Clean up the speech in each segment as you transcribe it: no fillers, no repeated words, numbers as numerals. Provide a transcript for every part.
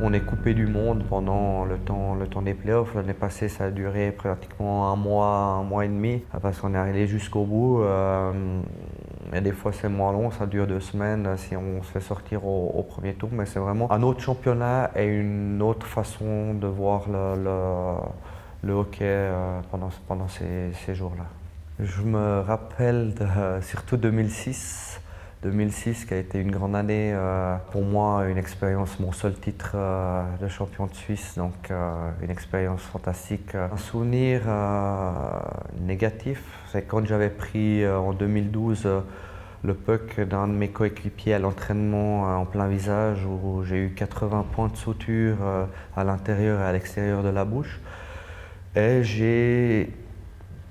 On est coupé du monde pendant le temps des playoffs. L'année passée, ça a duré pratiquement un mois et demi, parce qu'on est allé jusqu'au bout. Et des fois, c'est moins long, ça dure 2 semaines si on se fait sortir au premier tour. Mais c'est vraiment un autre championnat et une autre façon de voir le hockey pendant ces jours-là. Je me rappelle surtout 2006. 2006 qui a été une grande année pour moi, une expérience, mon seul titre de champion de Suisse, donc une expérience fantastique. Un souvenir négatif, c'est quand j'avais pris en 2012 le puck d'un de mes coéquipiers à l'entraînement en plein visage, où j'ai eu 80 points de suture à l'intérieur et à l'extérieur de la bouche. Et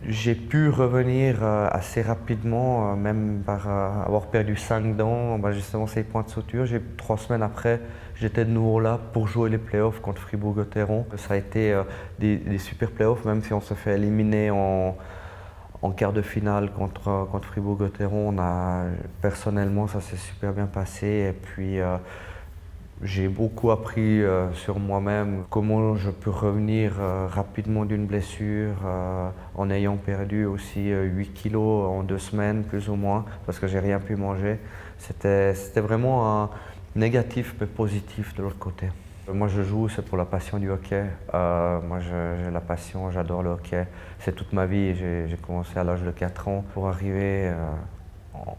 j'ai pu revenir assez rapidement, même par avoir perdu 5 dents, justement ces points de suture. 3 semaines après, j'étais de nouveau là pour jouer les playoffs contre Fribourg-Gotteron. Ça a été des super playoffs, même si on se fait éliminer en quart de finale contre Fribourg-Gotteron. Personnellement, ça s'est super bien passé. Et puis, j'ai beaucoup appris sur moi-même, comment je peux revenir rapidement d'une blessure en ayant perdu aussi 8 kilos en 2 semaines, plus ou moins, parce que j'ai rien pu manger. C'était vraiment un négatif mais positif de l'autre côté. Moi je joue, c'est pour la passion du hockey. Moi j'ai la passion, j'adore le hockey. C'est toute ma vie. J'ai commencé à l'âge de 4 ans pour arriver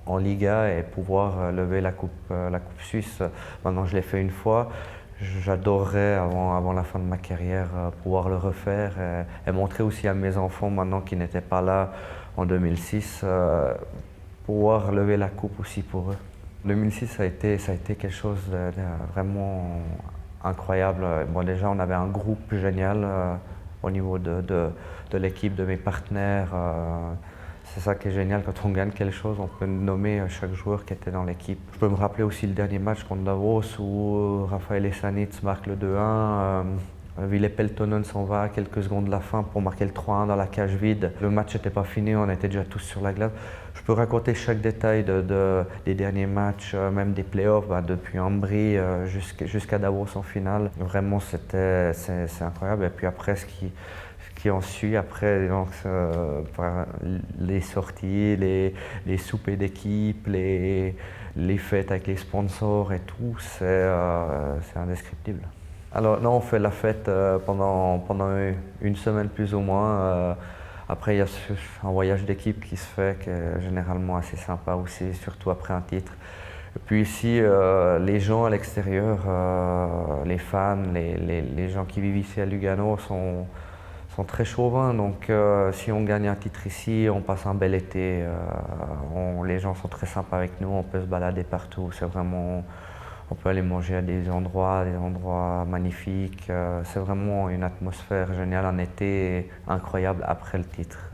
en Liga et pouvoir lever la coupe suisse. Maintenant, je l'ai fait une fois. J'adorerais, avant la fin de ma carrière, pouvoir le refaire et montrer aussi à mes enfants, maintenant qui n'étaient pas là en 2006, pouvoir lever la coupe aussi pour eux. 2006, ça a été quelque chose de vraiment incroyable. Bon, déjà, on avait un groupe génial au niveau de l'équipe, de mes partenaires. C'est ça qui est génial, quand on gagne quelque chose, on peut nommer chaque joueur qui était dans l'équipe. Je peux me rappeler aussi le dernier match contre Davos où Raphaël Essanitz marque le 2-1. Ville Peltonen s'en va à quelques secondes de la fin pour marquer le 3-1 dans la cage vide. Le match n'était pas fini, on était déjà tous sur la glace. Je peux raconter chaque détail des derniers matchs, même des playoffs, depuis Ambry jusqu'à Davos en finale. Vraiment, c'est incroyable. Et puis après, ce qui en suit après, donc, les sorties, les soupers d'équipe, les fêtes avec les sponsors et tout, c'est indescriptible. Alors non, on fait la fête pendant une semaine plus ou moins. Après, il y a un voyage d'équipe qui se fait, qui est généralement assez sympa aussi, surtout après un titre. Et puis ici, les gens à l'extérieur, les fans, les gens qui vivent ici à Lugano sont très chauvins. Donc si on gagne un titre ici, on passe un bel été. Les gens sont très sympas avec nous, on peut se balader partout. C'est vraiment, on peut aller manger à des endroits magnifiques. C'est vraiment une atmosphère géniale, un été incroyable après le titre.